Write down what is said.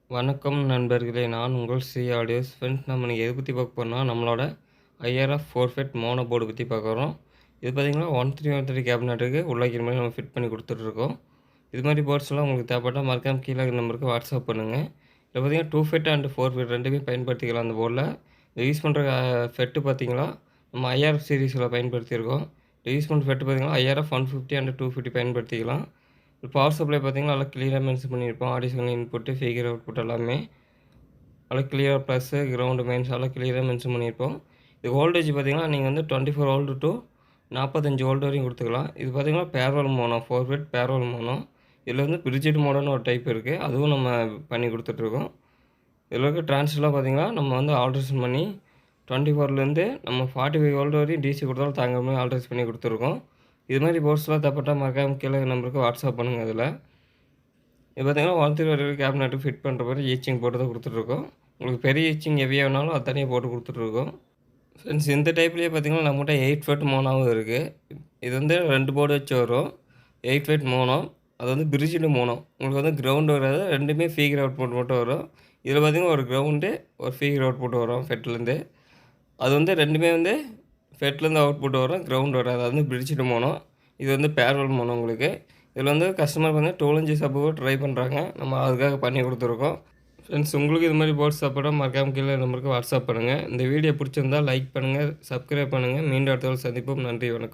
வணக்கம் நண்பர்களே! நான் உங்கள் ஸ்ரீ ஆடியோஸ். ஃப்ரெண்ட்ஸ் நம்ம இன்னைக்கு எத பத்தி பார்க்க போறோம்னா, நம்மளோட ஐஆர்எஃப் 4 மோனோ போர்டு பத்தி பார்க்குறோம். இது பார்த்தீங்கன்னா 1313 கேபினட்டுக்கு உள்ள வைக்கிற மாரி நம்ம ஃபிட் பண்ணி குடுத்துட்ருக்கோம். இது மாரி போர்ட்ஸ்லாம் உங்களுக்கு தேவைப்பட்டா மறக்காம கீழ இருக்கிற நம்பருக்கு வாட்ஸ்அப் பண்ணுங்க. இதில பார்த்தீங்கன்னா 2 ஃபெட் அண்ட் 4 ஃபெட் 2மே பயன்படுத்திக்கலாம் அந்த போர்ட்ல. இத யூஸ் பண்ற ஃபெட்டு பார்த்தீங்கன்னா, நம்ம ஐஆர்எஃப் சீரிஸ்ல பயன்படுத்தியிருக்கோம். இத யூஸ் பண்ற ஃபெட்டு பார்த்தீங்கன்னா, ஐஆர்எஃப் 150 அண்ட் 250 பயன்படுத்திக்கலாம். பவர் சப்ளை பார்த்தீங்கன்னா, நல்லா கிளியரா மென்ஷன் பண்ணியிருப்போம். ஆடிஷனல் இன்புட்டு, ஃபிகர் அவுட்புட் எல்லாமே. நல்லா கிளியரா ப்ளஸ்ஸு, கிரவுண்டு மெயின்ஸ் எல்லாம் கிளியரா மென்ஷன் பண்ணியிருப்போம். இது வோல்டேஜ் பார்த்தீங்கன்னா, நீங்க வந்து 24 வோல்ட் டூ 45 வோல்ட் வரையும் குடுத்துக்கலாம். இது பார்த்தீங்கன்னா, parallel mono 4 fed parallel mono. இதில வந்து பிரிட்ஜட் மோனோன்னு ஒரு டைப் இருக்கு. அதுவும் நம்ம பண்ணி குடுத்துட்ருக்கோம். இதில இருக்க டிரான்சிஸ்டர்லாம் பார்த்தீங்கன்னா, நம்ம வந்து ஆல்ட்ரேஷன் பண்ணி 24லேருந்து நம்ம 45 வோல்ட் வரையும் டிசி குடுத்தாலும் தாங்குற மாரி ஆல்ட்ரேஷன் பண்ணி குடுத்துருக்கோம். இது மாரி போர்ட்ஸ்லாம் தேவைப்பட்டா மறக்காம கீழ இருக்கிற நம்பருக்கு வாட்ஸ்அப் பண்ணுங்க இதில. இது பார்த்தீங்கன்னா, 1313 கேபினட்டுக்கு ஃபிட் பண்ற மாரி ஈச்சிங் போட்டு தான் குடுத்துட்ருக்கோம். உங்களுக்கு பெரிய ஈச்சிங் ஹெவியா வேணாலும் அது தனியா போட்டு குடுத்துட்ருக்கோம். ஃப்ரெண்ட்ஸ் இந்த டைப்லேயே பார்த்தீங்கன்னா, நம்மகிட்ட 8 ஃபெட் மோனோவும் இருக்கு. இது வந்து 2 போர்டு வச்சு வரும். 8 ஃபெட் மோனோ. அது வந்து பிரிட்ஜ்டு மோனோ. உங்களுக்கு வந்து கிரவுண்ட் வராது. 2மே ஃபிகர் அவுட்புட் மட்டும் வரும். இதில பார்த்தீங்கன்னா, ஒரு கிரவுண்டு, ஒரு ஃபிகர் அவுட்புட் வரும் ஃபெட்லேருந்து. அது வந்து 2மே வந்து ஃபெட்லேருந்து அவுட்புட் வரும். கிரவுண்ட் வராது. அது வந்து பிரிட்ஜ்டு மோனோ. இது வந்து பேரலல் மோனோ உங்களுக்கு. இதில வந்து கஸ்டமர் வந்து 12 இன்ச் சப்வூஃபர் ட்ரை பண்றாங்க. நம்ம அதுக்காக பண்ணி குடுத்துருக்கோம். ஃப்ரெண்ட்ஸ் உங்களுக்கு இது மாரி போர்ட்ஸ் தேவைப்பட்டா மறக்காம கீழ நம்பருக்கு வாட்ஸ்அப் பண்ணுங்க. இந்த வீடியோ பிடிச்சிருந்தா லைக் பண்ணுங்க, சப்ஸ்கிரைப் பண்ணுங்க. மீண்டும் அடுத்த தடவ சந்திப்போம். நன்றி, வணக்கம்.